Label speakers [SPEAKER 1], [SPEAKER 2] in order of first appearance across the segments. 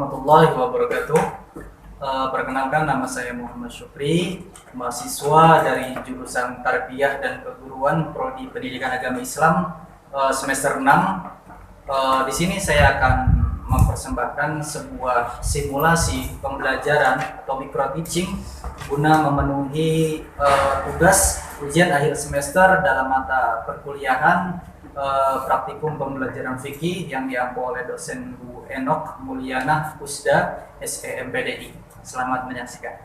[SPEAKER 1] warahmatullahi wabarakatuh. Perkenalkan, nama saya Muhammad Syukri, mahasiswa dari jurusan Tarbiyah dan Keguruan Prodi Pendidikan Agama Islam semester 6. Di sini saya akan mempersembahkan sebuah simulasi pembelajaran atau micro teaching guna memenuhi tugas ujian akhir semester dalam mata perkuliahan praktikum pembelajaran fikih yang diampu oleh dosen Bu Enok Mulyana Pusda SEMPDI. Selamat menyaksikan.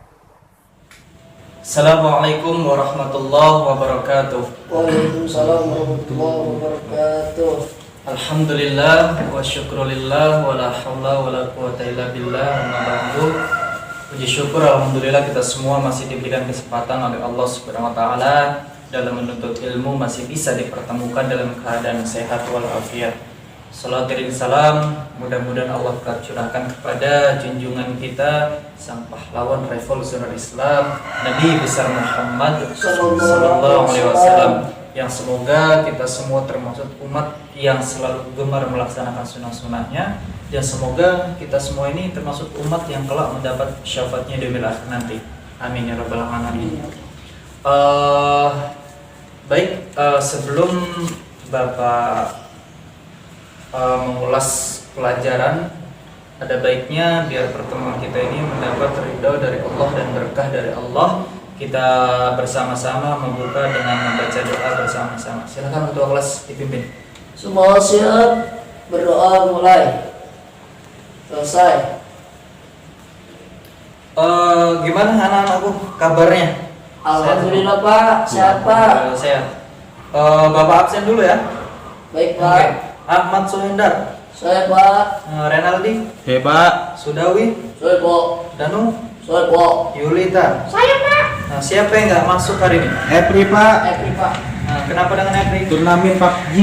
[SPEAKER 1] Assalamualaikum warahmatullahi wabarakatuh.
[SPEAKER 2] Waalaikumsalam warahmatullahi wabarakatuh.
[SPEAKER 1] Alhamdulillah wa syukrulillah wa la hawla wa la quwata illa billah. Amma ba'du. Puji syukur alhamdulillah kita semua masih diberikan kesempatan oleh Allah Subhanahu wa taala dalam menuntut ilmu masih bisa dipertemukan dalam keadaan sehat walafiat. Salat dan salam mudah-mudahan Allah curahkan kepada junjungan kita sang pahlawan revolusioner Islam Nabi besar Muhammad sallallahu alaihi wasallam, yang semoga kita semua termasuk umat yang selalu gemar melaksanakan sunnah-sunnahnya, dan semoga kita semua ini termasuk umat yang kelak mendapat syafaatnya di yaumil akhir nanti. Amin ya rabbal alamin. Baik, sebelum Bapak mengulas pelajaran, ada baiknya biar pertemuan kita ini mendapat ridho dari Allah dan berkah dari Allah, kita bersama-sama membuka dengan membaca doa bersama-sama. Silakan ketua kelas dipimpin.
[SPEAKER 2] Semua siap, berdoa mulai. Selesai.
[SPEAKER 1] Gimana anak-anakku kabarnya?
[SPEAKER 2] Alhamdulillah Pak, sehat Pak.
[SPEAKER 1] Sehat. Bapak absen dulu ya.
[SPEAKER 2] Baik Pak.
[SPEAKER 1] Oke. Ahmad Suhendar.
[SPEAKER 2] Saya Pak.
[SPEAKER 1] Renaldi.
[SPEAKER 3] Hei Pak.
[SPEAKER 1] Sudawi.
[SPEAKER 2] Saya Pak.
[SPEAKER 1] Danu.
[SPEAKER 2] Saya Pak.
[SPEAKER 1] Yulita.
[SPEAKER 2] Saya Pak.
[SPEAKER 1] Nah, siapa yang nggak masuk hari ini?
[SPEAKER 3] Epri Pak.
[SPEAKER 2] Pak.
[SPEAKER 1] Nah, kenapa dengan Epri?
[SPEAKER 3] Turnamen PUBG.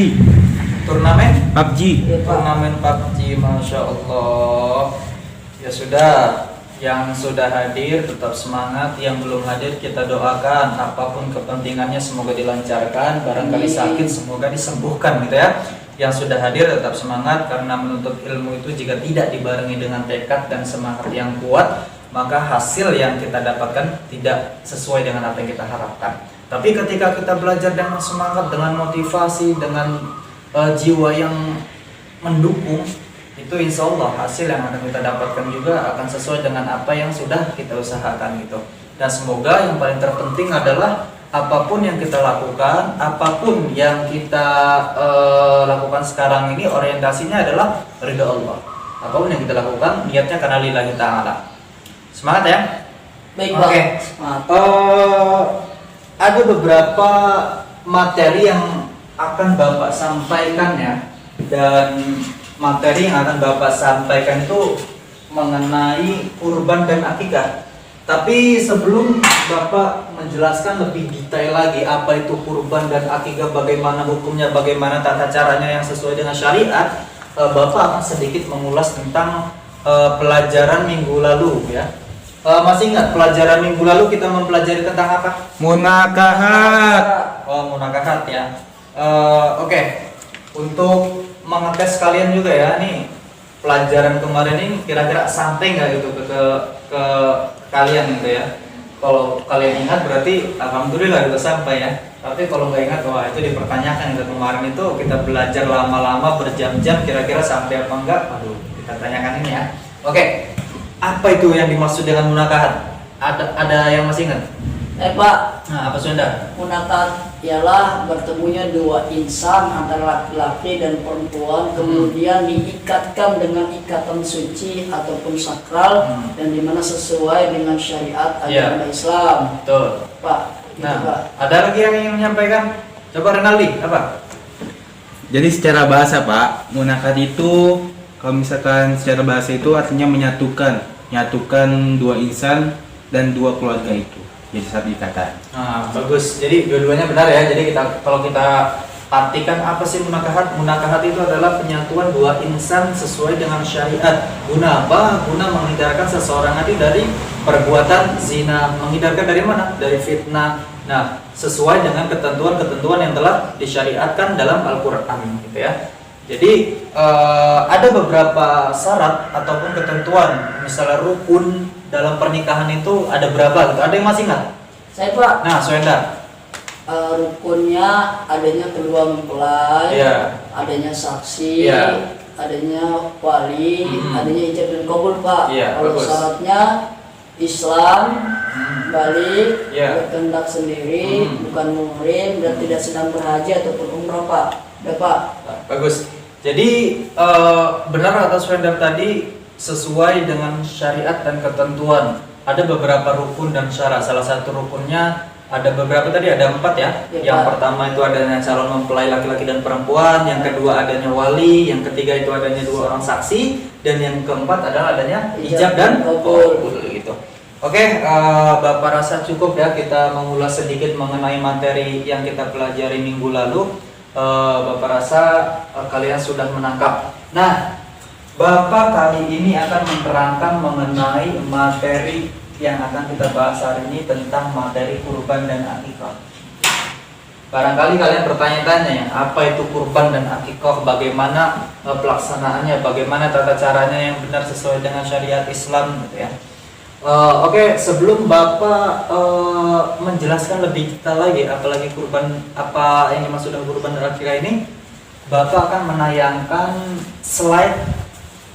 [SPEAKER 1] Turnamen?
[SPEAKER 3] PUBG.
[SPEAKER 2] Iya Pak.
[SPEAKER 1] Turnamen PUBG, Masya Allah. Ya sudah, yang sudah hadir tetap semangat, yang belum hadir kita doakan apapun kepentingannya semoga dilancarkan, barangkali sakit semoga disembuhkan gitu ya. Yang sudah hadir tetap semangat, karena menuntut ilmu itu jika tidak dibarengi dengan tekad dan semangat yang kuat, maka hasil yang kita dapatkan tidak sesuai dengan apa yang kita harapkan. Tapi ketika kita belajar dengan semangat, dengan motivasi, dengan jiwa yang mendukung, itu insya Allah hasil yang akan kita dapatkan juga akan sesuai dengan apa yang sudah kita usahakan gitu. Dan semoga yang paling terpenting adalah apapun yang kita lakukan, apapun yang kita lakukan sekarang ini orientasinya adalah ridha Allah. Apapun yang kita lakukan niatnya karena lillahi ta'ala. Semangat ya.
[SPEAKER 2] Baik Pak.
[SPEAKER 1] Oke.
[SPEAKER 2] Semangat.
[SPEAKER 1] Ada beberapa materi yang akan Bapak sampaikan ya, dan materi yang akan Bapak sampaikan itu mengenai kurban dan akikah. Tapi sebelum Bapak menjelaskan lebih detail lagi apa itu kurban dan akikah, bagaimana hukumnya, bagaimana tata caranya yang sesuai dengan syariat, Bapak akan sedikit mengulas tentang pelajaran minggu lalu ya. Masih ingat pelajaran minggu lalu kita mempelajari tentang apa?
[SPEAKER 3] Munakahat.
[SPEAKER 1] Oh, munakahat ya. Oke. Untuk mengetes kalian juga ya, nih pelajaran kemarin ini kira-kira sampai nggak gitu ke kalian gitu ya. Kalau kalian ingat berarti alhamdulillah itu sampai ya. Tapi kalau nggak ingat, wah itu dipertanyakan. Itu kemarin itu kita belajar lama-lama berjam-jam, kira-kira sampai apa enggak? Aduh, kita tanyakan ini ya. Oke, apa itu yang dimaksud dengan munakahat? Ada yang masih ingat?
[SPEAKER 2] Pak.
[SPEAKER 1] Nah, apa Sunda?
[SPEAKER 2] Munakahat ialah bertemunya dua insan antara laki-laki dan perempuan, kemudian diikatkan dengan ikatan suci ataupun sakral, dan dimana sesuai dengan syariat agama Islam.
[SPEAKER 1] Betul.
[SPEAKER 2] Pak.
[SPEAKER 1] Nah,
[SPEAKER 2] Pak.
[SPEAKER 1] ada lagi yang ingin menyampaikan? Coba Renaldi, apa?
[SPEAKER 3] Jadi secara bahasa Pak, munakahat itu kalau misalkan secara bahasa itu artinya menyatukan dua insan dan dua keluarga itu. Jadi satu ikatan.
[SPEAKER 1] Nah, bagus. Jadi dua-duanya benar ya. Jadi kalau kita artikan apa sih munakahat? Munakahat itu adalah penyatuan dua insan sesuai dengan syariat. Guna apa? Guna menghindarkan seseorang tadi dari perbuatan zina. Menghindarkan dari mana? Dari fitnah. Nah, sesuai dengan ketentuan-ketentuan yang telah disyariatkan dalam Al-Qur'an gitu ya. Jadi ada beberapa syarat ataupun ketentuan, misalnya rukun dalam pernikahan itu ada berapa gitu. Ada yang masih ingat?
[SPEAKER 2] Saya Pak,
[SPEAKER 1] Nah, Soenda.
[SPEAKER 2] rukunnya adanya kedua mempelai,
[SPEAKER 1] Iya.
[SPEAKER 2] adanya saksi,
[SPEAKER 1] Iya.
[SPEAKER 2] adanya wali,
[SPEAKER 1] Hmm.
[SPEAKER 2] adanya ijab dan kabul Pak.
[SPEAKER 1] Iya,
[SPEAKER 2] Kalau
[SPEAKER 1] bagus.
[SPEAKER 2] syaratnya Islam, balik,
[SPEAKER 1] Iya.
[SPEAKER 2] berkehendak sendiri, bukan muhrim dan tidak sedang berhaji ataupun umrah Pak. Udah Pak.
[SPEAKER 1] Bagus. Jadi benar kata Soenda tadi, sesuai dengan syariat dan ketentuan. Ada beberapa rukun dan syarat. Salah satu rukunnya ada beberapa tadi, ada 4 ya.
[SPEAKER 2] Ya,
[SPEAKER 1] Yang
[SPEAKER 2] Pak.
[SPEAKER 1] pertama itu adanya calon mempelai laki-laki dan perempuan, yang kedua adanya wali, yang ketiga itu adanya 2 orang saksi, dan yang keempat adalah adanya ijab dan kabul gitu. Oke, Bapak rasa cukup ya kita mengulas sedikit mengenai materi yang kita pelajari minggu lalu. Bapak rasa kalian sudah menangkap. Nah, Bapak kali ini akan menerangkan mengenai materi yang akan kita bahas hari ini tentang materi kurban dan akikah. Barangkali kalian bertanya-tanya ya, apa itu kurban dan akikah, bagaimana pelaksanaannya, bagaimana tata caranya yang benar sesuai dengan syariat Islam gitu ya. Oke, sebelum Bapak menjelaskan lebih detail lagi apalagi kurban, apa yang dimaksud dengan kurban dan akikah ini, Bapak akan menayangkan slide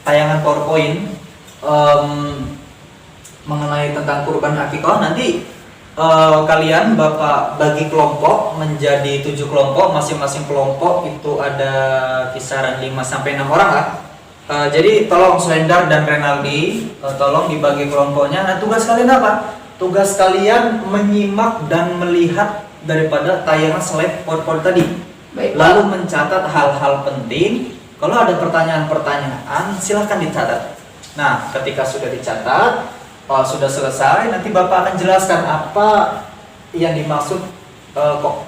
[SPEAKER 1] tayangan PowerPoint mengenai tentang kurban akikah. Nanti kalian Bapak bagi kelompok menjadi 7 kelompok, masing-masing kelompok itu ada kisaran 5 sampai 6 orang lah. Jadi tolong Soendar dan Renaldi tolong dibagi kelompoknya. Nah, tugas kalian apa? Tugas kalian menyimak dan melihat daripada tayangan slide PowerPoint tadi.
[SPEAKER 2] Baik, Pak.
[SPEAKER 1] Lalu mencatat hal-hal penting. Kalau ada pertanyaan-pertanyaan silahkan dicatat. Nah, ketika sudah dicatat, sudah selesai, nanti Bapak akan jelaskan apa yang dimaksud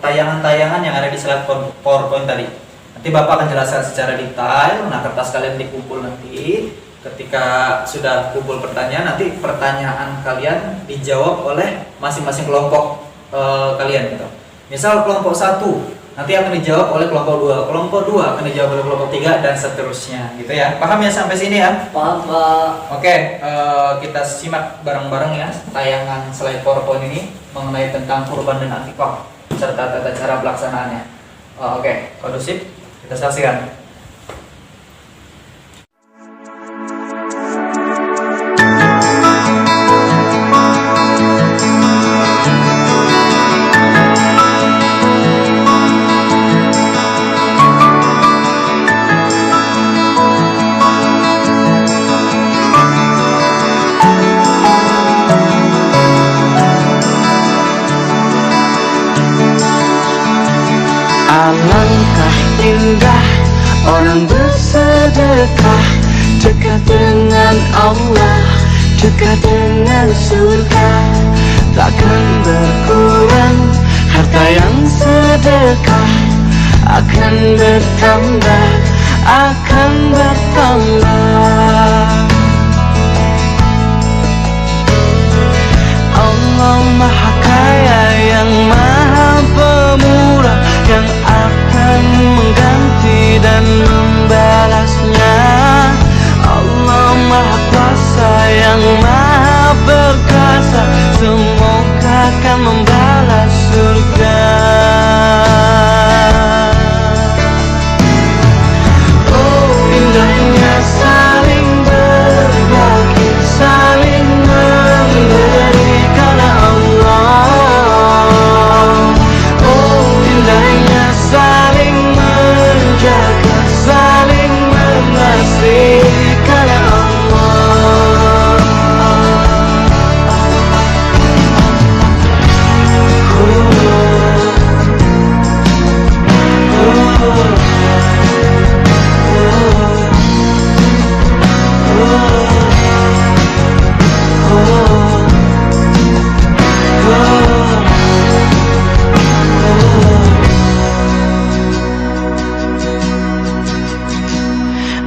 [SPEAKER 1] tayangan-tayangan yang ada di slide PowerPoint tadi. Nanti Bapak akan jelaskan secara detail. Nah, kertas kalian dikumpul nanti. Ketika sudah kumpul pertanyaan, nanti pertanyaan kalian dijawab oleh masing-masing kelompok kalian gitu. Misal kelompok 1 nanti akan dijawab oleh kelompok 2, kelompok 2 akan dijawab oleh kelompok 3 dan seterusnya gitu ya. Paham ya sampai sini ya?
[SPEAKER 2] Paham Pak.
[SPEAKER 1] Oke, kita simak bareng-bareng ya tayangan slide PowerPoint ini mengenai tentang kurban dan akikah serta tata cara pelaksanaannya. Oke, kondusif, kita saksikan.
[SPEAKER 4] Alangkah indah orang bersedekah, dekat dengan Allah, dekat dengan surga. Takkan berkurang harta yang sedekah, akan bertambah, akan bertambah. Allah Maha Kaya yang Maha Pemurah, yang akan mengganti dan membalasnya. Allah Maha Kuasa yang Maha Perkasa, semoga akan membalas surga. Oh, indahnya saling berbagi, saling memberi karena Allah. Oh, indahnya saling menjaga, saling mengasihi karena Allah.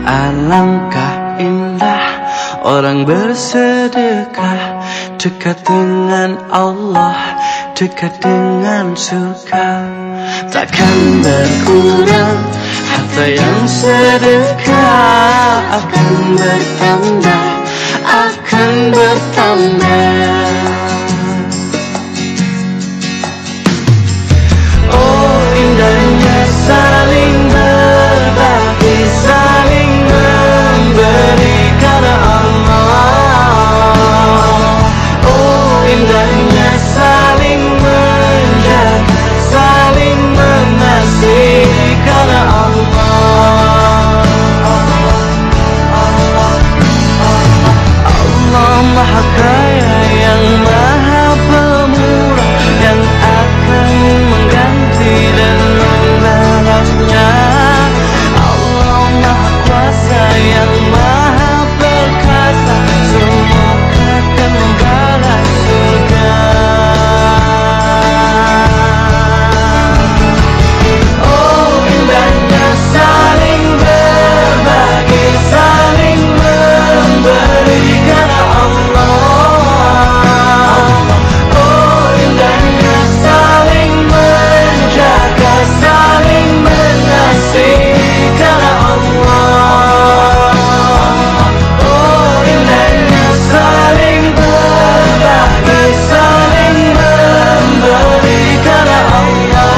[SPEAKER 4] Alangkah indah orang bersedekah, dekat dengan Allah, dekat dengan surga. Takkan berkurang harta yang sedekah akan bertambah, akan bertambah. Oh indahnya saling berbagi, saling memberi karena Allah. Oh indahnya saling menjaga, saling mengasihi karena Allah. Allah Maha Kaya yang Maha Pemurah, yang akan mengganti dan membalasnya. Allah Maha Kuasa yang Maha Perkasa, semua akan membalas surga. Oh indahnya saling berbagi, saling memberi karena Allah. Oh indahnya saling menjaga, saling mengasihi karena Allah. Oh indahnya saling berbagi, saling memberi karena Allah.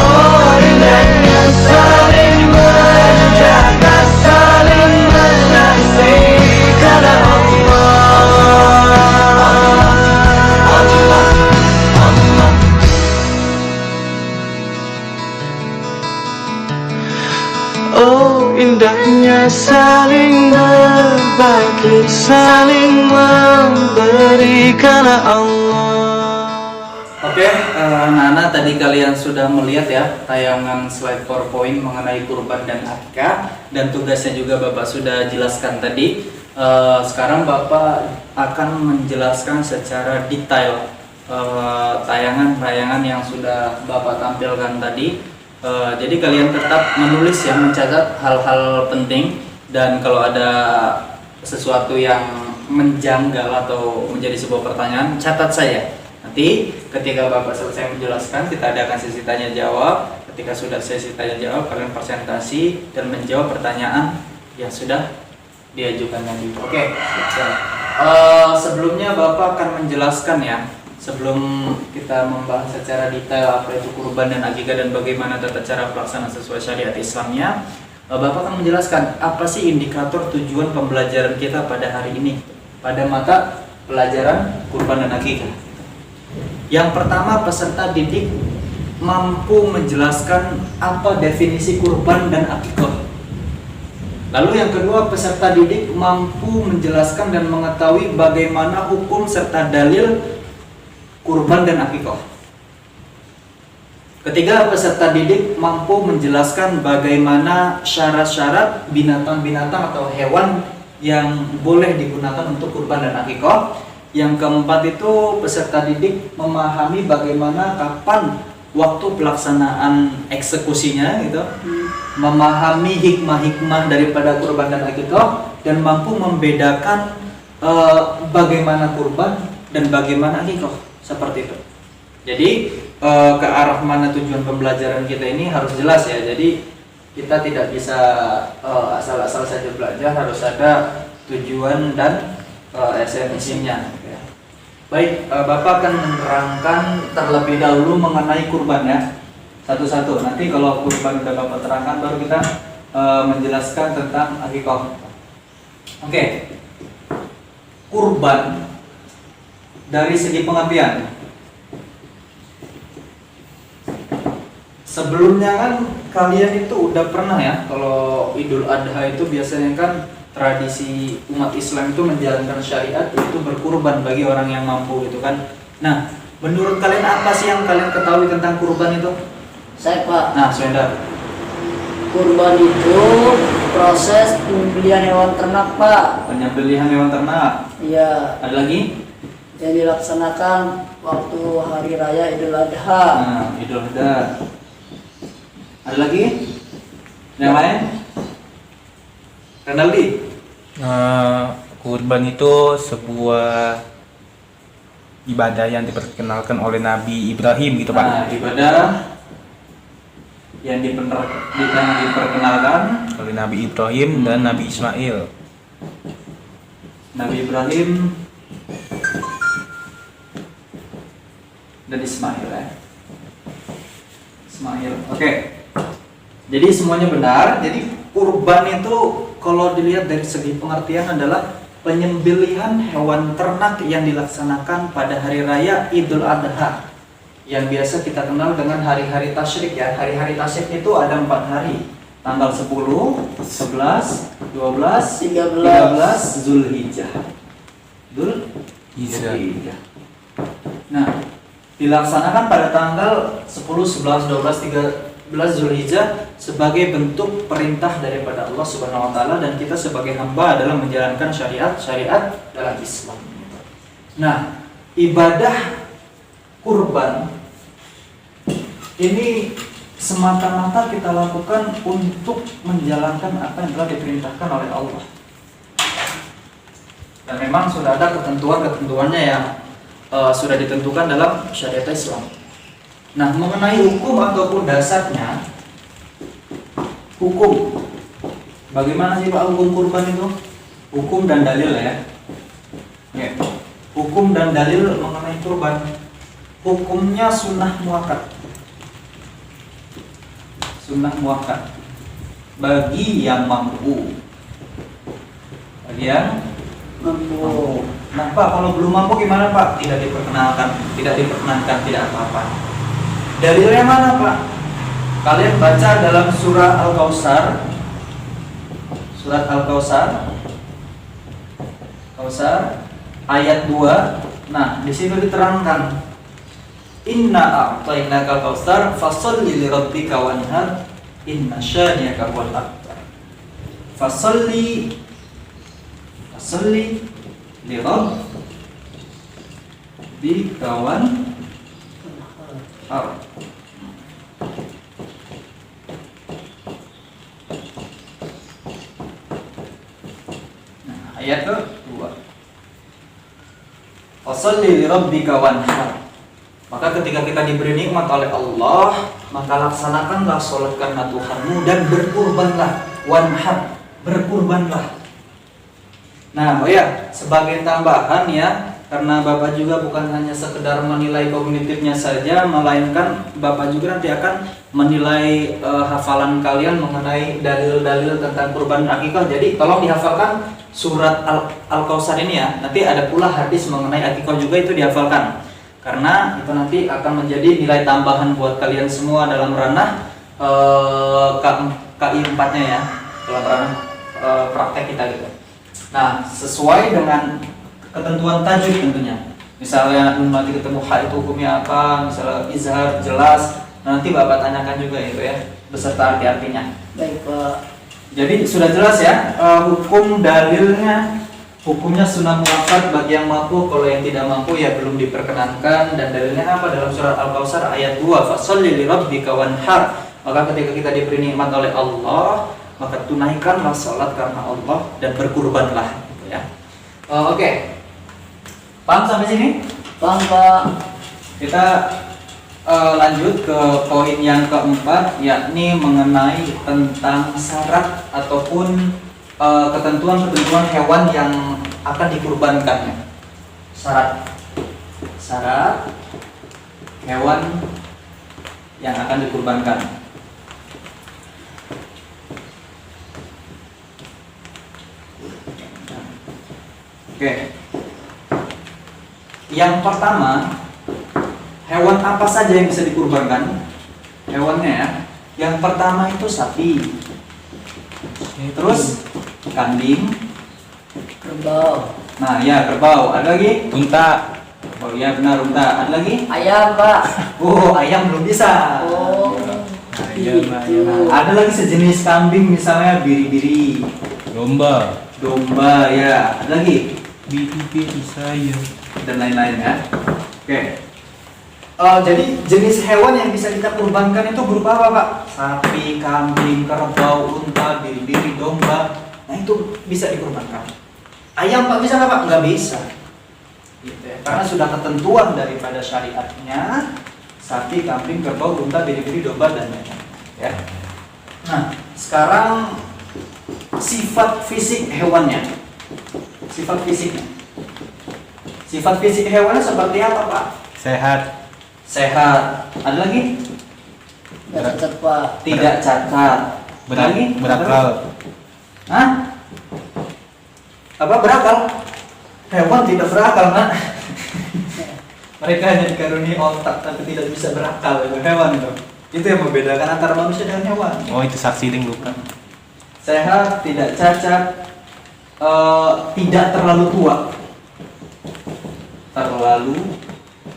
[SPEAKER 4] Oh indahnya saling menjaga, saling mengasihi karena Allah. Oh indahnya saling berbagi, saling memberi karena Allah.
[SPEAKER 1] Oke, anak-anak tadi kalian sudah melihat ya tayangan slide PowerPoint mengenai kurban dan akikah, dan tugasnya juga Bapak sudah jelaskan tadi. Sekarang Bapak akan menjelaskan secara detail tayangan-tayangan yang sudah Bapak tampilkan tadi. Jadi kalian tetap menulis ya, mencatat hal-hal penting, dan kalau ada sesuatu yang menjanggal atau menjadi sebuah pertanyaan, catat saya. Nanti ketika Bapak selesai menjelaskan, kita adakan sesi tanya jawab. Ketika sudah sesi tanya jawab, kalian presentasi dan menjawab pertanyaan yang sudah diajukan tadi. Oke. Sebelumnya Bapak akan menjelaskan ya, sebelum kita membahas secara detail apa itu kurban dan akikah dan bagaimana tata cara pelaksanaan sesuai syariat Islamnya, Bapak akan menjelaskan apa sih indikator tujuan pembelajaran kita pada hari ini pada mata pelajaran kurban dan akikah. Yang pertama, peserta didik mampu menjelaskan apa definisi kurban dan akikah. Lalu yang kedua, peserta didik mampu menjelaskan dan mengetahui bagaimana hukum serta dalil kurban dan akikah. Ketiga, peserta didik mampu menjelaskan bagaimana syarat-syarat binatang-binatang atau hewan yang boleh digunakan untuk kurban dan akikah. Yang keempat itu, peserta didik memahami bagaimana kapan waktu pelaksanaan eksekusinya gitu, memahami hikmah-hikmah daripada kurban dan akikah, dan mampu membedakan bagaimana kurban dan bagaimana akikah. Seperti itu. Jadi ke arah mana tujuan pembelajaran kita ini harus jelas ya. Jadi kita tidak bisa asal-asal saja belajar, harus ada tujuan dan esensinya. Baik, Bapak akan menerangkan terlebih dahulu mengenai kurban ya, satu-satu. Nanti kalau kurban sudah Bapak terangkan, baru kita menjelaskan tentang akikah. Oke. Kurban dari segi pengertian. Sebelumnya kan kalian itu udah pernah ya, kalau Idul Adha itu biasanya kan tradisi umat Islam itu menjalankan syariat, itu berkurban bagi orang yang mampu gitu kan. Nah, menurut kalian apa sih yang kalian ketahui tentang kurban itu?
[SPEAKER 2] Saya Pak.
[SPEAKER 1] Nah, Suenda.
[SPEAKER 2] Kurban itu proses pembelian hewan ternak Pak.
[SPEAKER 1] Penyembelihan hewan ternak.
[SPEAKER 2] Iya.
[SPEAKER 1] Ada lagi?
[SPEAKER 2] Yang dilaksanakan waktu hari raya Idul Adha.
[SPEAKER 1] Nah, Idul Adha. Ada lagi? Yang lain? Renaldi?
[SPEAKER 3] Kurban itu sebuah ibadah yang diperkenalkan oleh Nabi Ibrahim gitu Pak.
[SPEAKER 1] Nah, ibadah yang diperkenalkan
[SPEAKER 3] oleh Nabi Ibrahim dan Nabi Ismail.
[SPEAKER 1] Nabi Ibrahim dan Ismail ya. Ismail. Oke. Jadi semuanya benar. Jadi kurban itu kalau dilihat dari segi pengertian adalah penyembelihan hewan ternak yang dilaksanakan pada hari raya Idul Adha, yang biasa kita kenal dengan hari-hari tasyrik ya. Hari-hari tasyrik itu ada 4 hari. Tanggal 10, 11, 12, 13 Zulhijjah. Zulhijjah. Nah, dilaksanakan pada tanggal 10, 11, 12, 13 Zulhijjah sebagai bentuk perintah daripada Allah Subhanahu wa taala, dan kita sebagai hamba adalah menjalankan syariat dalam Islam. Nah, ibadah kurban ini semata-mata kita lakukan untuk menjalankan apa yang telah diperintahkan oleh Allah. Dan memang sudah ada ketentuan-ketentuannya yang sudah ditentukan dalam syariat Islam. Nah, mengenai hukum ataupun dasarnya, hukum, bagaimana sih Pak hukum kurban itu? Hukum dan dalil ya. Ya. Hukum dan dalil mengenai kurban. Hukumnya sunnah muakkad. Sunnah muakkad bagi yang mampu. Bagi yang mampu. Nah Pak, kalau belum mampu gimana Pak? Tidak diperkenankan, tidak apa-apa. Dalilnya mana Pak? Kalian baca dalam surah Al-Kautsar. Surat Al-Kautsar. Ayat 2. Nah, di situ diterangkan, Inna a'tainakal kautsar fasholli lirabbika wanhar inna syani'aka huwal abtar. Fasholli lirabbika wanhar. Nah, ayat kedua. Fasholli lirabbika wanhar. Maka ketika kita diberi nikmat oleh Allah, maka laksanakanlah sholat karena Tuhanmu dan berkurbanlah. Wanhar, berkurbanlah. Nah, oh ya, sebagai tambahan ya, karena Bapak juga bukan hanya sekedar menilai kognitifnya saja, melainkan Bapak juga nanti akan menilai hafalan kalian mengenai dalil-dalil tentang kurban akikah. Jadi tolong dihafalkan surat Al-Kautsar ini ya. Nanti ada pula hadis mengenai akikah juga, itu dihafalkan. Karena itu nanti akan menjadi nilai tambahan buat kalian semua dalam ranah KI 4-nya ya, dalam ranah praktek kita gitu. Nah, sesuai dengan ketentuan tajwid tentunya. Misalnya nanti ketemu hak itu hukumnya apa, misalnya izhar jelas, nanti Bapak tanyakan juga itu ya, beserta arti-artinya.
[SPEAKER 2] Baik Pak.
[SPEAKER 1] Jadi sudah jelas ya, hukum dalilnya. Hukumnya sunnah muakkad bagi yang mampu, kalau yang tidak mampu ya belum diperkenankan. Dan dalilnya apa? Dalam surat Al-Kautsar ayat 2, fasholli lirabbika wanhar. Maka ketika kita diberi nikmat oleh Allah, maka tunaikanlah salat karena Allah dan berkurbanlah gitu ya. Oke. Paham sampai sini?
[SPEAKER 2] Paham Pak.
[SPEAKER 1] Kita lanjut ke poin yang keempat, yakni mengenai tentang syarat ataupun ketentuan-ketentuan hewan yang akan dikurbankannya. Syarat hewan yang akan dikurbankan. Oke. Yang pertama, hewan apa saja yang bisa dikurbankan? Hewannya ya. Yang pertama itu sapi. Terus kambing,
[SPEAKER 2] Kerbau.
[SPEAKER 1] nah ya kerbau, ada lagi?
[SPEAKER 3] Unta.
[SPEAKER 1] Oh iya benar, unta. Ada lagi?
[SPEAKER 2] Ayam Pak.
[SPEAKER 1] Oh, ayam belum bisa.
[SPEAKER 2] Oh.
[SPEAKER 3] Ayam,
[SPEAKER 2] Gitu.
[SPEAKER 3] ayam.
[SPEAKER 1] Ada lagi sejenis kambing, misalnya biri-biri,
[SPEAKER 3] Domba.
[SPEAKER 1] domba ya. Ada lagi?
[SPEAKER 3] Biri-biri saya.
[SPEAKER 1] Dan lain-lain ya. Oke. Jadi jenis hewan yang bisa kita kurbankan itu berupa apa Pak? Sapi, kambing, kerbau, unta, biri-biri, domba. Nah itu bisa dikurbankan. Ayam Pak bisa nggak Pak? Nggak bisa. Gitu ya. Karena sudah ketentuan daripada syariatnya, sapi, kambing, kerbau, unta, biri-biri, domba dan lain-lain. Ya. Nah, sekarang sifat fisik hewannya. Sifat fisiknya. Sifat fisik hewannya seperti apa, Pak?
[SPEAKER 3] Sehat.
[SPEAKER 1] Sehat. Ada lagi?
[SPEAKER 2] Nggak cacat, Pak.
[SPEAKER 1] Tidak cacat. Ada lagi?
[SPEAKER 3] Berakal.
[SPEAKER 1] Hah? Apa berakal? Hewan tidak berakal, Nak. Mereka hanya dikaruniai otak tapi tidak bisa berakal, itu hewan itu. Itu yang membedakan antara manusia dengan hewan.
[SPEAKER 3] Oh, itu saksi bukan?
[SPEAKER 1] Sehat, tidak cacat, tidak terlalu tua. Terlalu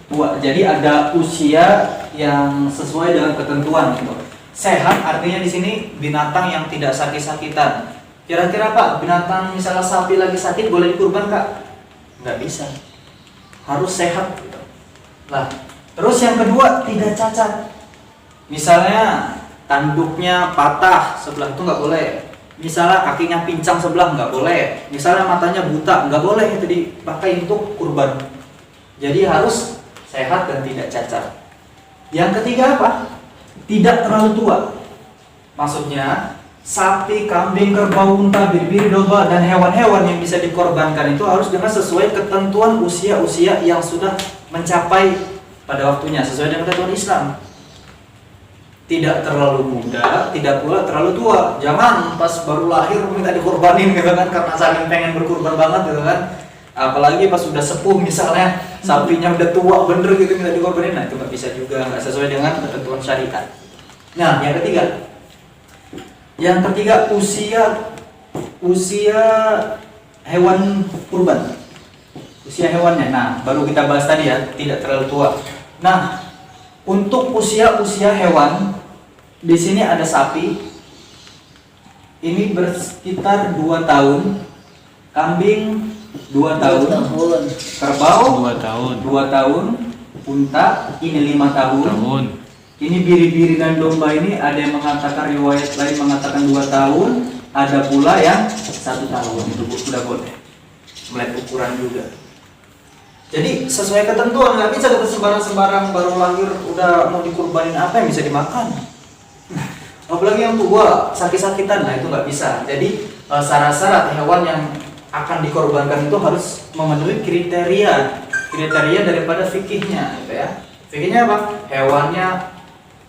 [SPEAKER 1] tua. Jadi ada usia yang sesuai dengan ketentuan gitu. Sehat artinya di sini binatang yang tidak sakit-sakitan. Kira-kira Pak, binatang misalnya sapi lagi sakit boleh dikurban Kak? Nggak bisa. Harus sehat gitu. Lah, terus yang kedua tidak cacat. Misalnya tanduknya patah sebelah itu nggak boleh. Misalnya kakinya pincang sebelah nggak boleh. Misalnya matanya buta nggak boleh itu dipakai untuk kurban. Jadi harus sehat dan tidak cacat. Yang ketiga apa? Tidak terlalu tua. Maksudnya sapi, kambing, kerbau, unta, biri-biri, domba dan hewan-hewan yang bisa dikorbankan itu harus dengan sesuai ketentuan usia-usia yang sudah mencapai pada waktunya sesuai dengan ketentuan Islam. Tidak terlalu muda, tidak pula terlalu tua. Jangan pas baru lahir minta dikorbanin gitu kan karena saking pengen berkurban banget gitu kan. Apalagi pas sudah sepuh misalnya sapinya udah tua bener gitu minta dikorbanin, nah itu nggak bisa juga, nggak sesuai dengan ketentuan syariat. Nah yang ketiga usia hewan kurban, usia hewannya. Nah baru kita bahas tadi ya, tidak terlalu tua. Nah untuk usia hewan di sini ada sapi ini bersekitar 2 tahun, kambing 2 tahun, kerbau
[SPEAKER 3] 2 tahun.
[SPEAKER 1] 2 tahun, unta ini 5 tahun. Ini biri-biri dan domba ini ada yang mengatakan riwayat lain mengatakan 2 tahun, ada pula yang 1 tahun. Itu sudah boleh. Melihat ukuran juga. Jadi sesuai ketentuan, nggak bisa kita sembarang-sembarang baru lahir udah mau dikurbanin apa yang bisa dimakan. Apalagi yang tua sakit-sakitan, nah itu nggak bisa. Jadi syarat-syarat hewan yang akan dikorbankan itu harus memenuhi kriteria daripada fikihnya, gitu ya. Fikihnya apa? Hewannya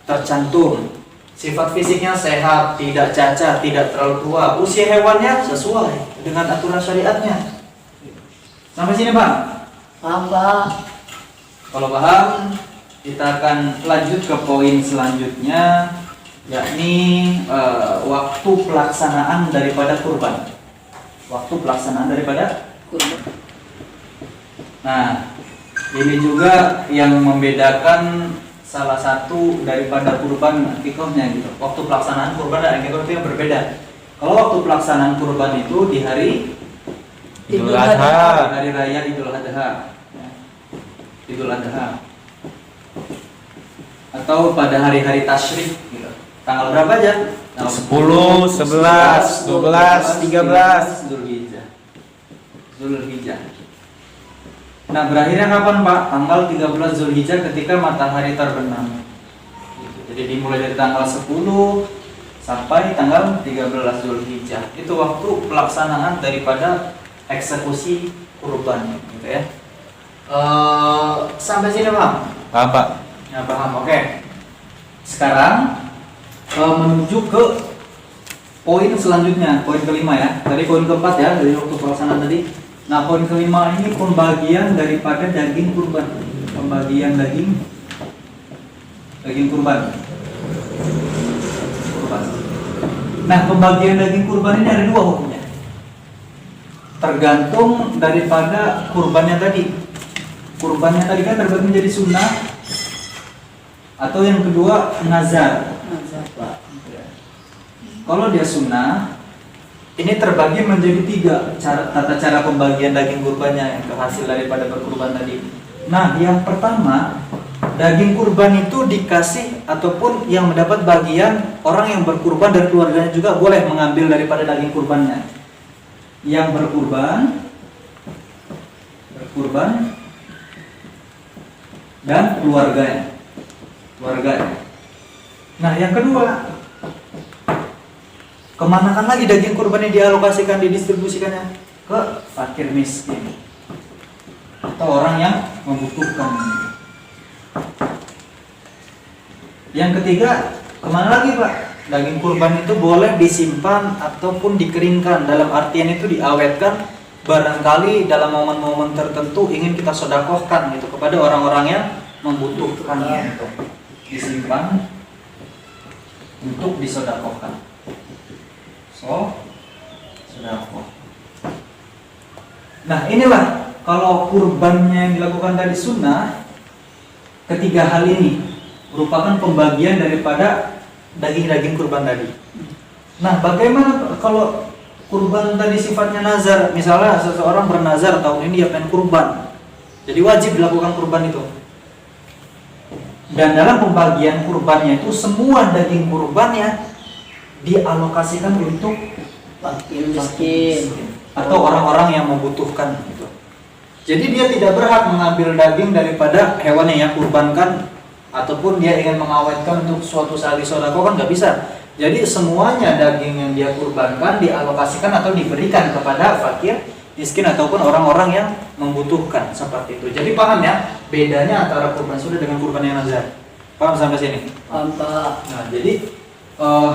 [SPEAKER 1] tercantum, sifat fisiknya sehat, tidak cacat, tidak terlalu tua, usia hewannya sesuai dengan aturan syariatnya. Sampai sini Pak?
[SPEAKER 2] Paham, Pak?
[SPEAKER 1] Kalau paham, kita akan lanjut ke poin selanjutnya, yakni waktu pelaksanaan daripada kurban. Waktu pelaksanaan daripada
[SPEAKER 2] Kurban.
[SPEAKER 1] Nah, ini juga yang membedakan salah satu daripada kurban akikahnya gitu. Waktu pelaksanaan kurban dan akikah itu yang berbeda. Kalau waktu pelaksanaan kurban itu di hari
[SPEAKER 3] Idul Adha.
[SPEAKER 1] hari raya Idul Adha. Idul Adha. Atau pada hari-hari tasyrik gitu. Tanggal berapa aja?
[SPEAKER 3] 10, 11, 12, 13
[SPEAKER 1] Zulhijjah. Nah, berakhirnya kapan, Pak? Tanggal 13 Zulhijjah ketika matahari terbenam. Gitu. Jadi dimulai dari tanggal 10 sampai tanggal 13 Zulhijjah. Itu waktu pelaksanaan daripada eksekusi kurban, gitu ya. Sampai sini, Pak?
[SPEAKER 3] Paham, Pak?
[SPEAKER 1] Ya, paham. Oke. Sekarang menuju ke poin selanjutnya, poin kelima ya. Tadi poin keempat ya, dari waktu pelaksanaan tadi. Nah, poin kelima ini pembagian daripada daging kurban. Pembagian daging kurban. Nah, pembagian daging kurban ini ada 2 hukumnya. Tergantung daripada kurbannya tadi. Kurbannya tadi kan terbagi menjadi sunnah atau yang kedua nazar.
[SPEAKER 2] Nazar, Pak.
[SPEAKER 1] Kalau dia sunnah, ini terbagi menjadi 3 tata cara pembagian daging kurbannya yang hasil daripada berkurban tadi. Nah, yang pertama, daging kurban itu dikasih ataupun yang mendapat bagian orang yang berkurban dan keluarganya juga boleh mengambil daripada daging kurbannya. Yang berkurban dan keluarganya. Nah, yang kedua, Kemanakan lagi daging kurban yang dialokasikan, didistribusikannya? Ke fakir miskin atau orang yang membutuhkan. Yang ketiga, kemana lagi Pak? Daging kurban itu boleh disimpan ataupun dikeringkan. Dalam artian itu diawetkan, barangkali dalam momen-momen tertentu ingin kita sedekahkan itu kepada orang-orang yang membutuhkannya, itu disimpan untuk disedekahkan. Sedekah. Nah inilah kalau kurbannya yang dilakukan tadi sunnah, ketiga hal ini merupakan pembagian daripada daging-daging kurban tadi. Nah bagaimana kalau kurban tadi sifatnya nazar? Misalnya seseorang bernazar tahun ini dia pengen kurban, jadi wajib dilakukan kurban itu. Dan dalam pembagian kurbannya itu semua daging kurbannya dialokasikan untuk
[SPEAKER 2] fakir miskin
[SPEAKER 1] atau orang-orang yang membutuhkan gitu. Jadi dia tidak berhak mengambil daging daripada hewan yang ia kurbankan ataupun dia ingin mengawetkan untuk suatu saat sedekah, kan nggak bisa. Jadi semuanya daging yang dia kurbankan dialokasikan atau diberikan kepada fakir, miskin ataupun orang-orang yang membutuhkan seperti itu. Jadi paham ya bedanya antara kurban sunnah dengan kurban yang nazar. Paham sampai sini?
[SPEAKER 2] Paham Pak.
[SPEAKER 1] Nah, jadi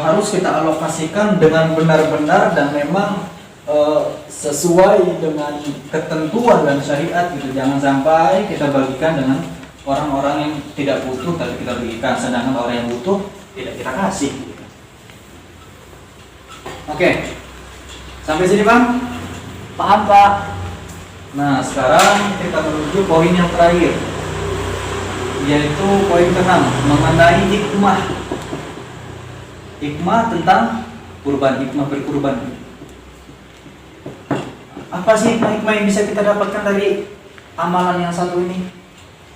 [SPEAKER 1] harus kita alokasikan dengan benar-benar dan memang sesuai dengan ketentuan dan syariat gitu. Jangan sampai kita bagikan dengan orang-orang yang tidak butuh tapi kita bagikan, sedangkan orang yang butuh tidak kita kasih gitu. Oke. Sampai sini Bang?
[SPEAKER 2] Paham Pak.
[SPEAKER 1] Nah, sekarang kita menuju poin yang terakhir, yaitu poin ke-6 mengenai hikmah. Hikmah tentang kurban, hikmah berkurban. Apa sih hikmah yang bisa kita dapatkan dari amalan yang satu ini?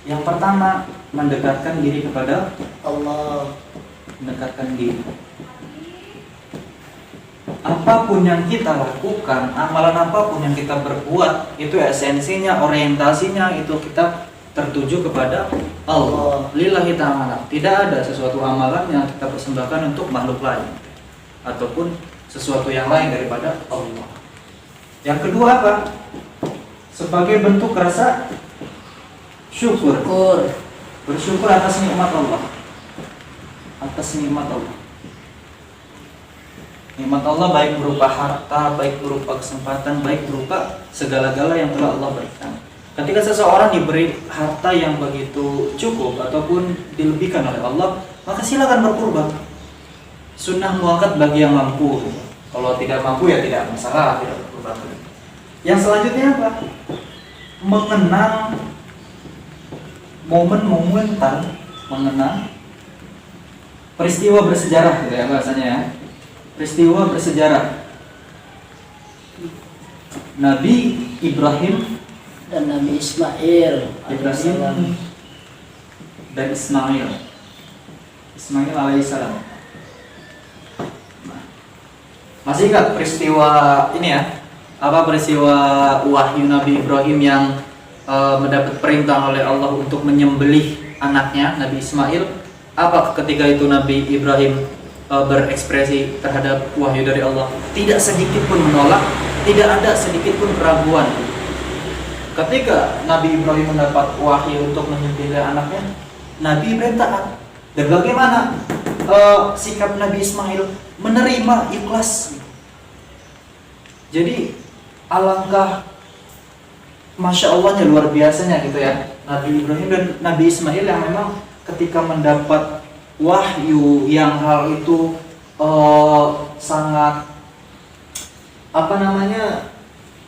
[SPEAKER 1] Yang pertama, mendekatkan diri kepada
[SPEAKER 2] Allah.
[SPEAKER 1] Mendekatkan diri. Apapun yang kita lakukan, amalan apapun yang kita berbuat, itu esensinya, orientasinya itu kita tertuju kepada Allah. Lillahi ta'ala. Tidak ada sesuatu amalan yang kita persembahkan untuk makhluk lain ataupun sesuatu yang lain daripada Allah. Yang kedua apa? Sebagai bentuk rasa syukur. Bersyukur atas nikmat Allah. Atas nikmat Allah. Nikmat Allah baik berupa harta, baik berupa kesempatan, baik berupa segala-gala yang telah Allah berikan. Ketika seseorang diberi harta yang begitu cukup ataupun dilebihkan oleh Allah, maka silakan berkurban. Sunnah muakkad bagi yang mampu. Kalau tidak mampu ya tidak masalah, tidak berkurban. Yang selanjutnya apa? Mengenang momen-momen mengenang peristiwa bersejarah gitu ya bahasanya ya. Peristiwa bersejarah Nabi Ibrahim
[SPEAKER 2] Dan Nabi Ismail.
[SPEAKER 1] dan Ismail alaihissalam. Masih ingat peristiwa ini ya? Apa peristiwa wahyu Nabi Ibrahim yang mendapat perintah oleh Allah untuk menyembelih anaknya Nabi Ismail? Apa ketika itu Nabi Ibrahim berekspresi terhadap wahyu dari Allah? Tidak sedikit pun menolak, tidak ada sedikit pun keraguan. Ketika Nabi Ibrahim mendapat wahyu untuk menyembelih anaknya, Nabi Ibrahim taat. Dan bagaimana sikap Nabi Ismail? Menerima, ikhlas. Jadi alangkah Masya Allahnya, luar biasanya gitu ya Nabi Ibrahim dan Nabi Ismail yang memang ketika mendapat wahyu yang hal itu sangat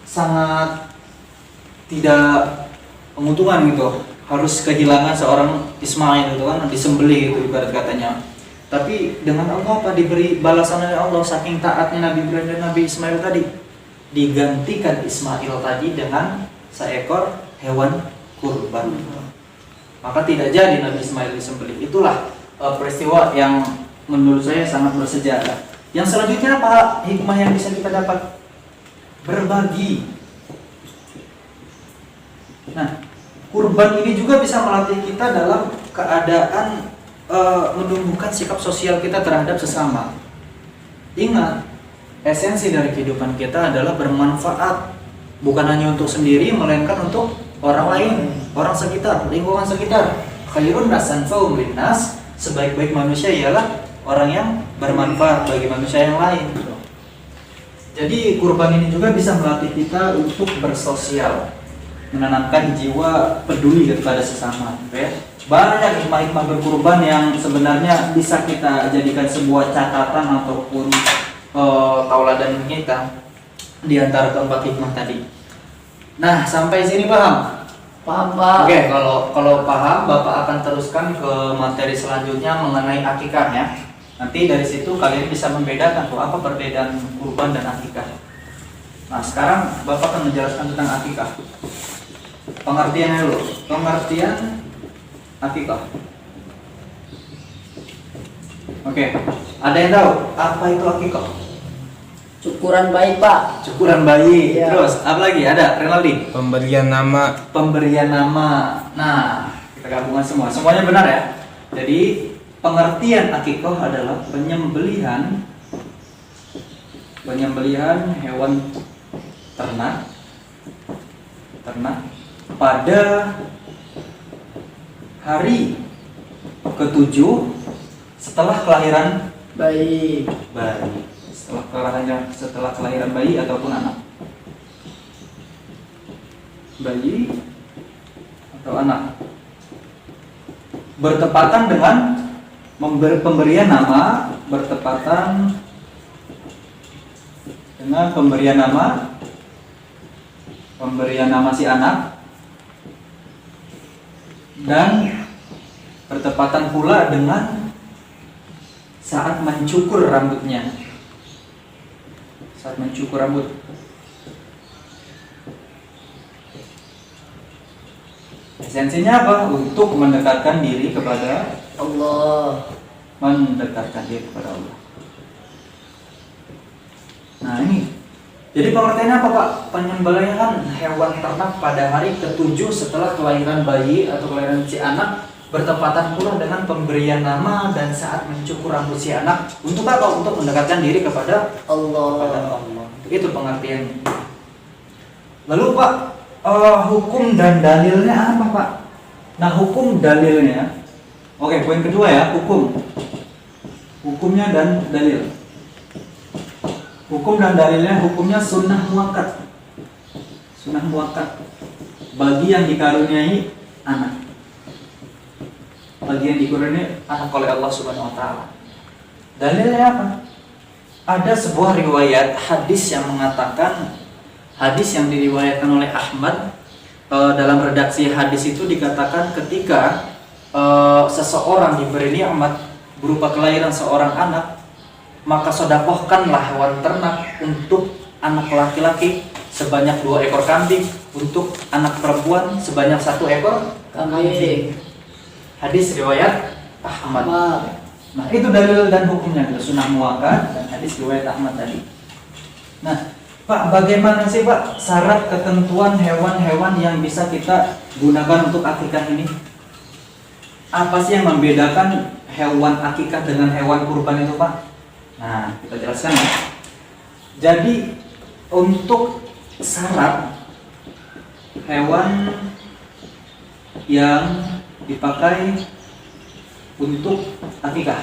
[SPEAKER 1] sangat tidak menguntungkan gitu, harus kehilangan seorang Ismail itu kan, disembelih itu ibarat katanya. Tapi dengan Allah apa diberi balasan oleh Allah, saking taatnya Nabi Ibrahim dan Nabi Ismail tadi, digantikan Ismail tadi dengan seekor hewan kurban. Maka tidak jadi Nabi Ismail disembelih. Itulah peristiwa yang menurut saya sangat bersejarah. Yang selanjutnya apa hikmah yang bisa kita dapat? Berbagi. Nah, kurban ini juga bisa melatih kita dalam keadaan menumbuhkan sikap sosial kita terhadap sesama. Ingat, esensi dari kehidupan kita adalah bermanfaat, bukan hanya untuk sendiri melainkan untuk orang lain, orang sekitar, lingkungan sekitar. Khairun nas anfa'uhum linnas, sebaik-baik manusia ialah orang yang bermanfaat bagi manusia yang lain. Jadi kurban ini juga bisa melatih kita untuk bersosial, menanamkan jiwa peduli kepada sesama, ya. Banyak hikmah-hikmah berkurban yang sebenarnya bisa kita jadikan sebuah catatan ataupun tauladan kita di antara keempat hikmah tadi. Nah, sampai sini paham?
[SPEAKER 2] Paham, Pak.
[SPEAKER 1] Oke, kalau paham, Bapak akan teruskan ke materi selanjutnya mengenai akikah ya. Nanti dari situ kalian bisa membedakan tuh apa perbedaan kurban dan akikah. Nah, sekarang Bapak akan menjelaskan tentang akikah. Pengertiannya dulu. Pengertian akikah. Oke, ada yang tahu apa itu akikah?
[SPEAKER 2] Cukuran bayi, Pak.
[SPEAKER 1] Cukuran bayi.
[SPEAKER 2] Iya.
[SPEAKER 1] Terus apa lagi? Ada Renaldi?
[SPEAKER 3] Pemberian nama.
[SPEAKER 1] Pemberian nama. Nah, kita gabungkan semua. Semuanya benar ya. Jadi pengertian akikah adalah penyembelihan hewan ternak pada hari ke-7 setelah kelahiran
[SPEAKER 2] Bayi.
[SPEAKER 1] bayi. Setelah kelahiran bayi ataupun anak. Bayi atau anak. Bertepatan dengan pemberian nama, bertepatan dengan pemberian nama si anak, dan bertepatan pula dengan saat mencukur rambutnya. Saat mencukur rambut. Esensinya apa? Untuk mendekatkan diri kepada
[SPEAKER 2] Allah.
[SPEAKER 1] Mendekatkan diri kepada Allah. Nah ini, jadi pengertiannya apa Pak? Penyembelihan hewan ternak pada hari ke-7 setelah kelahiran bayi atau kelahiran si anak, bertepatan pula dengan pemberian nama dan saat mencukur rambut si anak. Untuk apa? Untuk mendekatkan diri kepada
[SPEAKER 2] Allah.
[SPEAKER 1] Allah. Itu pengertiannya. Lalu Pak, hukum dan dalilnya apa Pak? Nah hukum dalilnya, oke, poin kedua ya, hukumnya dan dalil. Hukum dan dalilnya, hukumnya sunnah muakkad bagi yang dikaruniai anak, oleh Allah Subhanahu Wa Taala. Dalilnya apa? Ada sebuah riwayat hadis yang mengatakan, hadis yang diriwayatkan oleh Ahmad, dalam redaksi hadis itu dikatakan ketika seseorang diberi nikmat berupa kelahiran seorang anak, maka sedekahkanlah hewan ternak untuk anak laki-laki sebanyak 2 ekor kambing, untuk anak perempuan sebanyak 1 ekor kambing. Hadis riwayat Ahmad. Nah itu dalil dan hukumnya, sunnah muakkad dan hadis riwayat Ahmad tadi. Nah Pak, bagaimana sih Pak syarat ketentuan hewan-hewan yang bisa kita gunakan untuk akikah ini? Apa sih yang membedakan hewan akikah dengan hewan kurban itu Pak? Nah, kita jelaskan ya. Jadi untuk syarat hewan yang dipakai untuk akikah,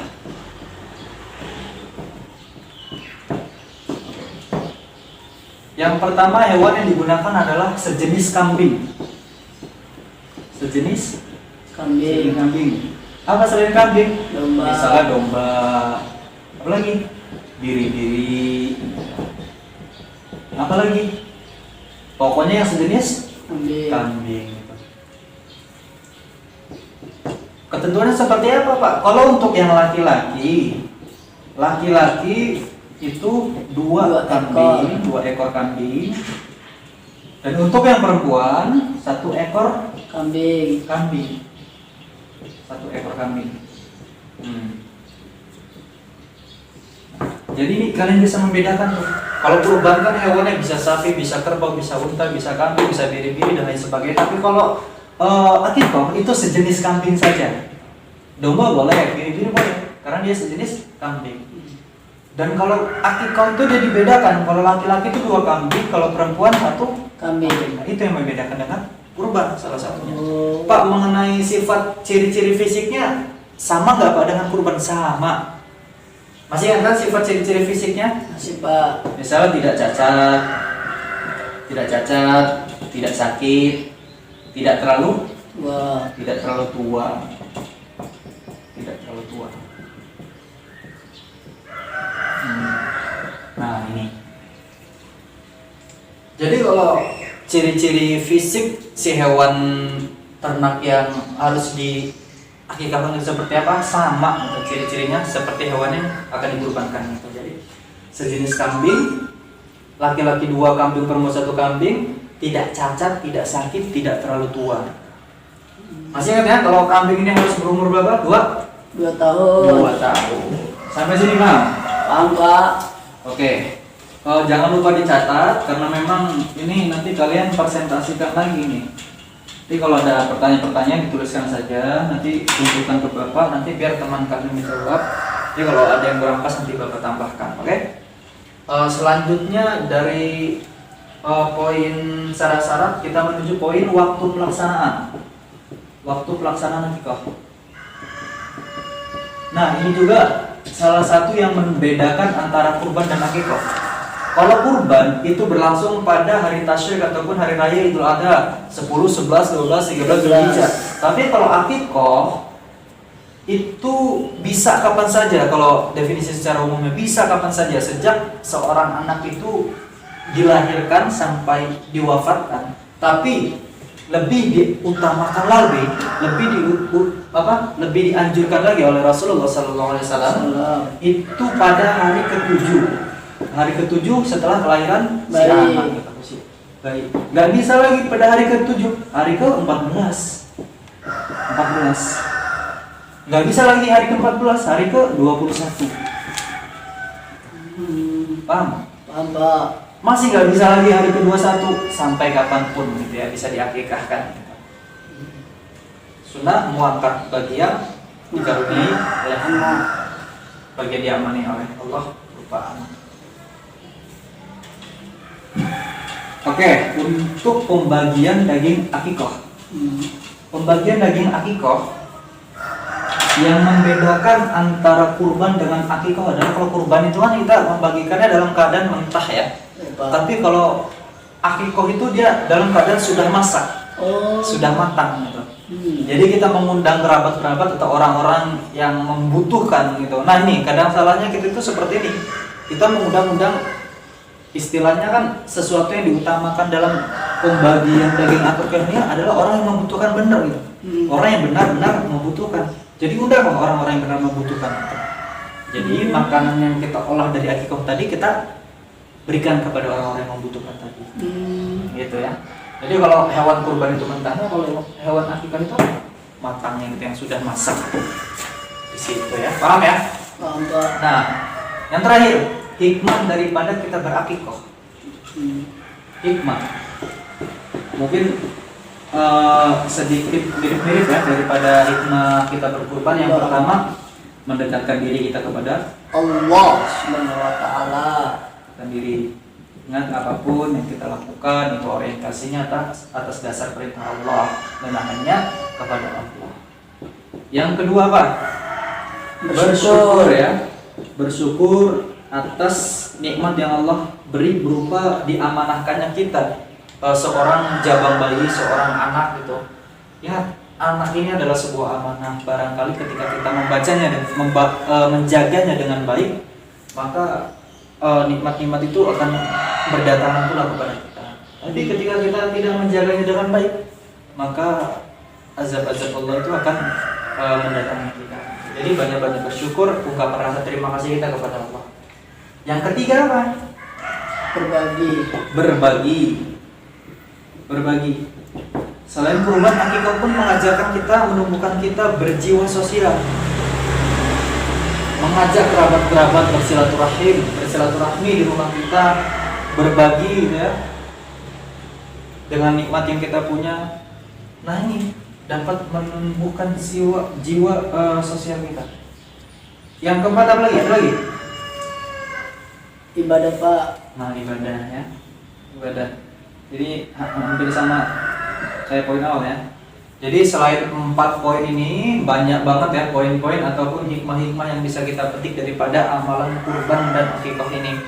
[SPEAKER 1] yang pertama hewan yang digunakan adalah sejenis kambing. Sejenis kambing. Apa selain kambing?
[SPEAKER 2] Domba.
[SPEAKER 1] Misalnya domba. Apa lagi? Biri-biri. Apa lagi? Pokoknya yang sejenis kambing. Ketentuannya seperti apa Pak? Kalau untuk yang laki-laki itu 2 kambing, 2 ekor kambing. Dan untuk yang perempuan 1 ekor
[SPEAKER 2] Kambing.
[SPEAKER 1] 1 ekor kambing. Jadi ini kalian bisa membedakan tuh. Kalau kurban kan hewannya bisa sapi, bisa kerbau, bisa unta, bisa kambing, bisa biri-biri dan lain sebagainya. Tapi kalau akikah itu sejenis kambing saja. Domba boleh, biri-biri boleh, karena dia sejenis kambing. Dan kalau akikah itu dia dibedakan. Kalau laki-laki itu 2 kambing, kalau perempuan 1
[SPEAKER 2] Kambing.
[SPEAKER 1] Nah, itu yang membedakan dengan kurban salah satunya.
[SPEAKER 2] Oh.
[SPEAKER 1] Pak, mengenai sifat ciri-ciri fisiknya sama nggak Pak dengan kurban? Sama. Masih ingat kan sifat ciri-ciri fisiknya?
[SPEAKER 2] Masih Pak.
[SPEAKER 1] Misalnya tidak cacat, tidak sakit, tidak terlalu
[SPEAKER 2] Wah.
[SPEAKER 1] tua, tidak terlalu tua. Nah ini. Jadi kalau ciri-ciri fisik si hewan ternak yang harus diakikahkan itu seperti apa? Sama gitu. Ciri-cirinya seperti hewan yang akan dikurbankan gitu. Jadi sejenis kambing, laki-laki 2 kambing, perempuan 1 kambing, tidak cacat, tidak sakit, tidak terlalu tua. Masih ingat ya kalau kambing ini harus berumur berapa?
[SPEAKER 2] 2 tahun.
[SPEAKER 1] 2 tahun. Sampai sini Bang.
[SPEAKER 2] Paham Pak.
[SPEAKER 1] Oke. Jangan lupa dicatat karena memang ini nanti kalian presentasikan lagi nih. Jadi kalau ada pertanyaan-pertanyaan dituliskan saja, nanti tunjukkan ke Bapak, nanti biar teman kalian menjawab. Jadi kalau ada yang kurang pas nanti Bapak tambahkan, oke? Selanjutnya dari poin syarat-syarat kita menuju poin waktu pelaksanaan. Waktu pelaksanaan akikah. Nah, ini juga salah satu yang membedakan antara kurban dan akikah. Kalau kurban itu berlangsung pada hari tasyrik ataupun hari raya Idul Adha 10, 11, 12, 13 Zulhijjah. Tapi kalau akikah itu bisa kapan saja. Kalau definisi secara umumnya bisa kapan saja sejak seorang anak itu dilahirkan sampai diwafatkan. Tapi lebih diutamakan lagi, lebih dianjurkan lagi oleh Rasulullah SAW itu pada hari ke-7. Hari ke-7 setelah kelahiran si anak gitu. Baik. Gak bisa lagi pada hari ke-7, hari ke-14. 14. Gak bisa lagi hari ke-14, hari ke-21. Paham?
[SPEAKER 2] Paham Pak.
[SPEAKER 1] Masih gak bisa lagi hari ke-21 sampai kapanpun gitu ya, bisa diakikahkan. Sunnah muakkad bagi yang dikaruniai oleh anak, bagi yang diamani oleh Allah berupa anak. Oke, untuk pembagian daging akikah. Pembagian daging akikah yang membedakan antara kurban dengan akikah adalah kalau kurban itu kan kita membagikannya dalam keadaan mentah ya. Tapi kalau akikah itu dia dalam keadaan sudah masak, sudah matang gitu. Jadi kita mengundang kerabat-kerabat atau orang-orang yang membutuhkan gitu. Nah ini kadang salahnya kita itu seperti ini. Kita mengundang-undang, istilahnya kan sesuatu yang diutamakan dalam pembagian daging akikah ini adalah orang yang membutuhkan benar gitu. Orang yang benar-benar membutuhkan. Jadi undang orang-orang yang benar membutuhkan. Jadi makanan yang kita olah dari akikah tadi kita berikan kepada orang-orang yang membutuhkan tadi. Gitu ya. Jadi kalau hewan kurban itu mentahnya, kalau hewan akikah itu matangnya gitu yang sudah masak di situ ya. Paham ya?
[SPEAKER 2] Paham Pak.
[SPEAKER 1] Nah, yang terakhir, hikmah daripada kita berakikah. Hikmah. Mungkin sedikit mirip-mirip ya daripada hikmah kita berkurban. Yang pertama, mendekatkan diri kita kepada
[SPEAKER 2] Allah Subhanahu wa taala.
[SPEAKER 1] Diri. Ingat apapun yang kita lakukan itu orientasinya atas dasar perintah Allah dan hanya kepada Allah. Yang kedua apa? Bersyukur ya. Bersyukur atas nikmat yang Allah beri berupa diamanahkannya kita seorang jabang bayi, seorang anak gitu. Ya, anak ini adalah sebuah amanah. Barangkali ketika kita membacanya dan menjaganya dengan baik, maka nikmat-nikmat itu akan berdatangan pula kepada kita. Tapi ketika kita tidak menjaganya dengan baik, maka azab-azab Allah itu akan mendatangi kita. Jadi banyak-banyak bersyukur, ungkapan rasa terima kasih kita kepada Allah. Yang ketiga apa? Berbagi. Selain kurban, akikah pun mengajarkan kita, menumbuhkan kita berjiwa sosial. Mengajak kerabat-kerabat bersilaturahmi di rumah kita, berbagi ya dengan nikmat yang kita punya. Nah ini dapat menumbuhkan jiwa sosial kita. Yang keempat apa lagi?
[SPEAKER 2] Ibadah Pak.
[SPEAKER 1] Nah, ibadah ya. Ibadah. Jadi hampir sama saya poin awal ya. Jadi selain 4 poin ini banyak banget ya poin-poin ataupun hikmah-hikmah yang bisa kita petik daripada amalan kurban dan akikah ini.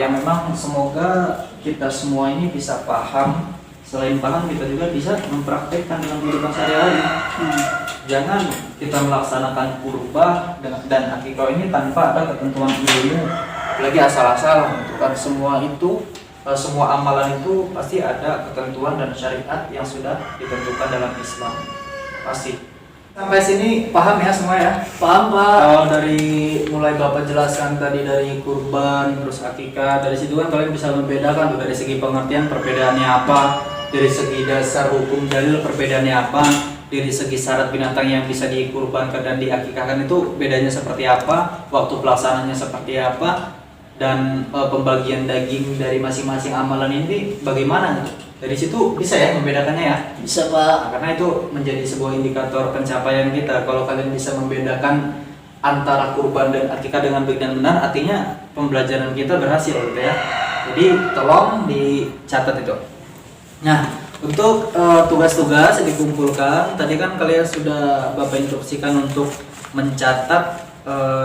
[SPEAKER 1] Yang memang semoga kita semua ini bisa paham. Selain paham kita juga bisa mempraktekkan dalam kehidupan sehari-hari. Jangan kita melaksanakan kurban dan akikah ini tanpa ada ketentuan ilmu, apalagi asal-asalan. Kan semua itu, semua amalan itu pasti ada ketentuan dan syariat yang sudah ditentukan dalam Islam. Pasti. Sampai sini paham ya semua ya?
[SPEAKER 2] Paham Pak.
[SPEAKER 1] Kalau dari mulai Bapak jelaskan tadi dari kurban terus akikah, dari situ kan kalian bisa membedakan tuh dari segi pengertian perbedaannya apa, dari segi dasar hukum dalil perbedaannya apa, dari segi syarat binatang yang bisa dikurbankan dan diakikahkan itu bedanya seperti apa, waktu pelaksananya seperti apa, dan pembagian daging dari masing-masing amalan ini bagaimana gitu. Dari situ bisa ya membedakannya ya.
[SPEAKER 2] Bisa Pak.
[SPEAKER 1] Nah, karena itu menjadi sebuah indikator pencapaian kita. Kalau kalian bisa membedakan antara kurban dan akikah dengan baik dan benar, artinya pembelajaran kita berhasil gitu ya. Jadi tolong dicatat itu. Nah, untuk tugas-tugas dikumpulkan. Tadi kan kalian sudah Bapak instruksikan untuk mencatat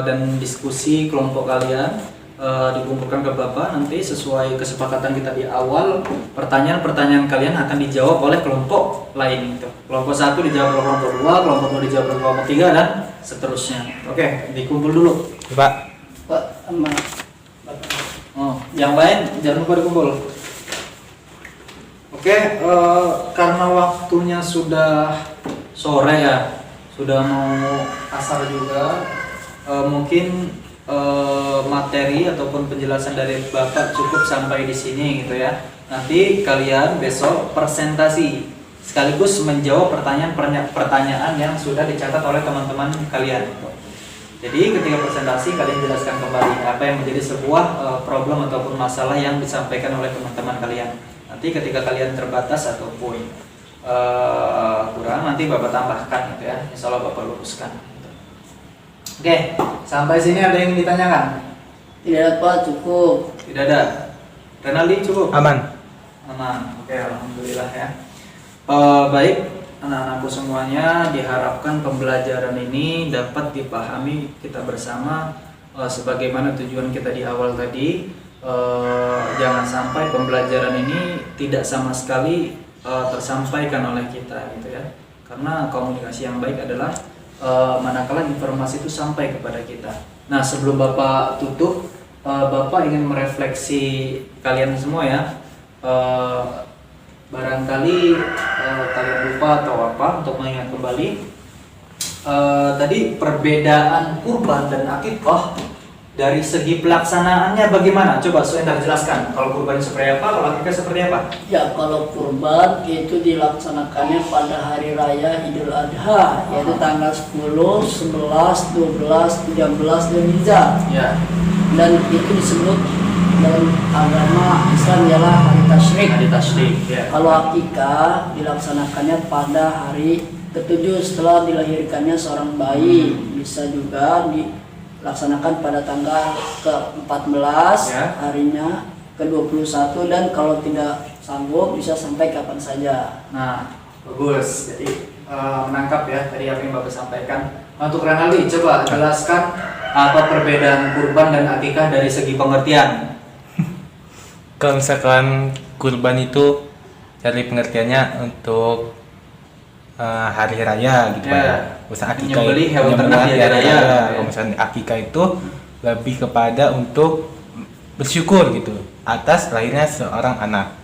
[SPEAKER 1] dan diskusi kelompok kalian. Dikumpulkan ke Bapak, nanti sesuai kesepakatan kita di awal, pertanyaan-pertanyaan kalian akan dijawab oleh kelompok lain itu. Kelompok 1 dijawab oleh kelompok 2, kelompok 2 dijawab oleh kelompok 3 dan seterusnya. Oke, dikumpul dulu.
[SPEAKER 3] Pak.
[SPEAKER 2] Pak sama
[SPEAKER 1] Oh, yang lain jangan lupa dikumpul. Oke, karena waktunya sudah sore ya, sudah mau asar juga, mungkin materi ataupun penjelasan dari Bapak cukup sampai di sini gitu ya. Nanti kalian besok presentasi sekaligus menjawab pertanyaan yang sudah dicatat oleh teman-teman kalian. Jadi ketika presentasi kalian jelaskan kembali apa yang menjadi sebuah problem ataupun masalah yang disampaikan oleh teman-teman kalian. Nanti ketika kalian terbatas ataupun kurang, nanti Bapak tambahkan gitu ya. Insya Allah Bapak luruskan. Oke, sampai sini ada yang ditanyakan?
[SPEAKER 2] tidak ada Pak, cukup.
[SPEAKER 1] Tidak ada. Renaldi cukup?
[SPEAKER 3] Aman.
[SPEAKER 1] Aman. Oke, alhamdulillah ya. Baik, anak-anakku semuanya, diharapkan pembelajaran ini dapat dipahami kita bersama sebagaimana tujuan kita di awal tadi. Jangan sampai pembelajaran ini tidak sama sekali tersampaikan oleh kita gitu ya. Karena komunikasi yang baik adalah manakala informasi itu sampai kepada kita. Nah, sebelum Bapak tutup, Bapak ingin merefleksi kalian semua ya. Barangkali kalian lupa atau apa untuk mengingat kembali. Tadi perbedaan kurban dan akikah dari segi pelaksanaannya bagaimana? Coba Suendar jelaskan. Kalau kurban seperti apa, kalau akikah seperti apa?
[SPEAKER 2] Ya, kalau kurban itu dilaksanakannya pada hari raya Idul Adha, yaitu tanggal 10, 11, 12, 13 Dzulhijjah.
[SPEAKER 1] Ya.
[SPEAKER 2] Dan itu disebut dalam agama Islam ialah hari tasyrik.
[SPEAKER 1] Hari tasyrik. Ya.
[SPEAKER 2] Kalau akikah dilaksanakannya pada hari ke-7 setelah dilahirkannya seorang bayi. Bisa juga dilaksanakan pada tanggal ke-14
[SPEAKER 1] Ya.
[SPEAKER 2] harinya, ke-21, dan kalau tidak sanggup bisa sampai kapan saja.
[SPEAKER 1] Nah, bagus. Jadi menangkap ya tadi apa yang Bapak sampaikan. Untuk Renaldi, coba jelaskan apa perbedaan kurban dan akikah dari segi pengertian.
[SPEAKER 3] Kalau misalkan kurban itu dari pengertiannya untuk hari raya gitu
[SPEAKER 1] Ya.
[SPEAKER 3] Pak. Usaha akikah
[SPEAKER 1] Menyembelih hewan
[SPEAKER 3] menyembelih
[SPEAKER 1] ternak di hari raya. Ya.
[SPEAKER 3] Kalau misalkan akikah itu lebih kepada untuk bersyukur gitu atas lahirnya seorang anak.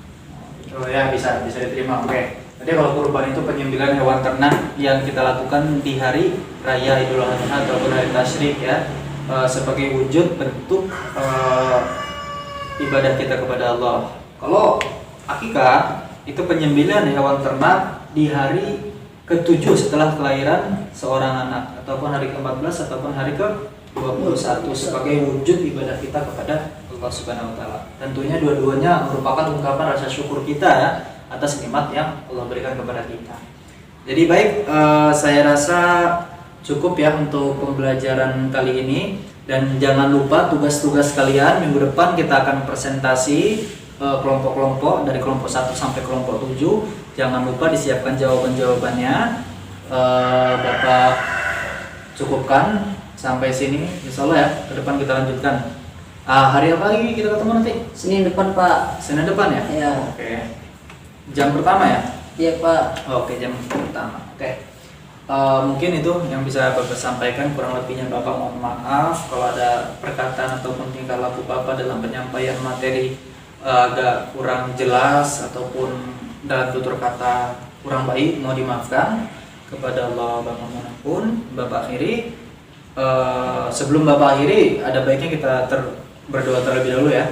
[SPEAKER 1] Oh ya, bisa diterima. Oke. Jadi kalau kurban itu penyembelihan hewan ternak yang kita lakukan di hari raya Idul Adha ataupun hari tasyrik ya, sebagai wujud bentuk ibadah kita kepada Allah. Kalau akikah itu penyembelihan hewan ternak di hari ke-7 setelah kelahiran seorang anak, ataupun hari ke-14 ataupun hari ke-21 sebagai wujud ibadah kita kepada Allah Subhanahu wa taala. Tentunya dua-duanya merupakan ungkapan rasa syukur kita ya atas nikmat yang Allah berikan kepada kita. Jadi baik, saya rasa cukup ya untuk pembelajaran kali ini. Dan jangan lupa tugas-tugas kalian minggu depan kita akan presentasi kelompok-kelompok dari kelompok 1 sampai kelompok 7. Jangan lupa disiapkan jawaban-jawabannya. Bapak cukupkan sampai sini. Insya Allah ya, ke depan kita lanjutkan. Hari apa lagi kita ketemu nanti?
[SPEAKER 2] Senin depan Pak.
[SPEAKER 1] Senin depan ya?
[SPEAKER 2] Iya.
[SPEAKER 1] Oke. Jam pertama ya?
[SPEAKER 2] Iya Pak.
[SPEAKER 1] Oke, jam pertama. Oke. Mungkin itu yang bisa Bapak sampaikan, kurang lebihnya Bapak mohon maaf kalau ada perkataan ataupun tingkah laku Bapak dalam penyampaian materi agak kurang jelas ataupun dalam tutur kata kurang baik, mau dimaafkan. Kepada Allah Bapak pun Bapak akhiri. Sebelum Bapak akhiri, ada baiknya kita berdoa terlebih dahulu ya.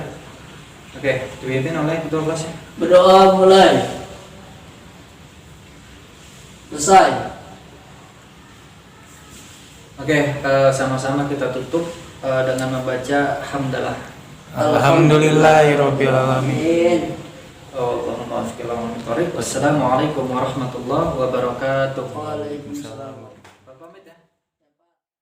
[SPEAKER 1] Oke, dipimpin oleh ketua kelasnya.
[SPEAKER 2] Berdoa mulai. Selesai.
[SPEAKER 1] Oke, sama-sama kita tutup dengan membaca hamdalah.
[SPEAKER 3] Alhamdulillahirabbil alamin.
[SPEAKER 2] Amin.
[SPEAKER 1] Allahumma afiqillahu min thariq. Wassalamualaikum warahmatullahi wabarakatuh.
[SPEAKER 2] Waalaikumsalam.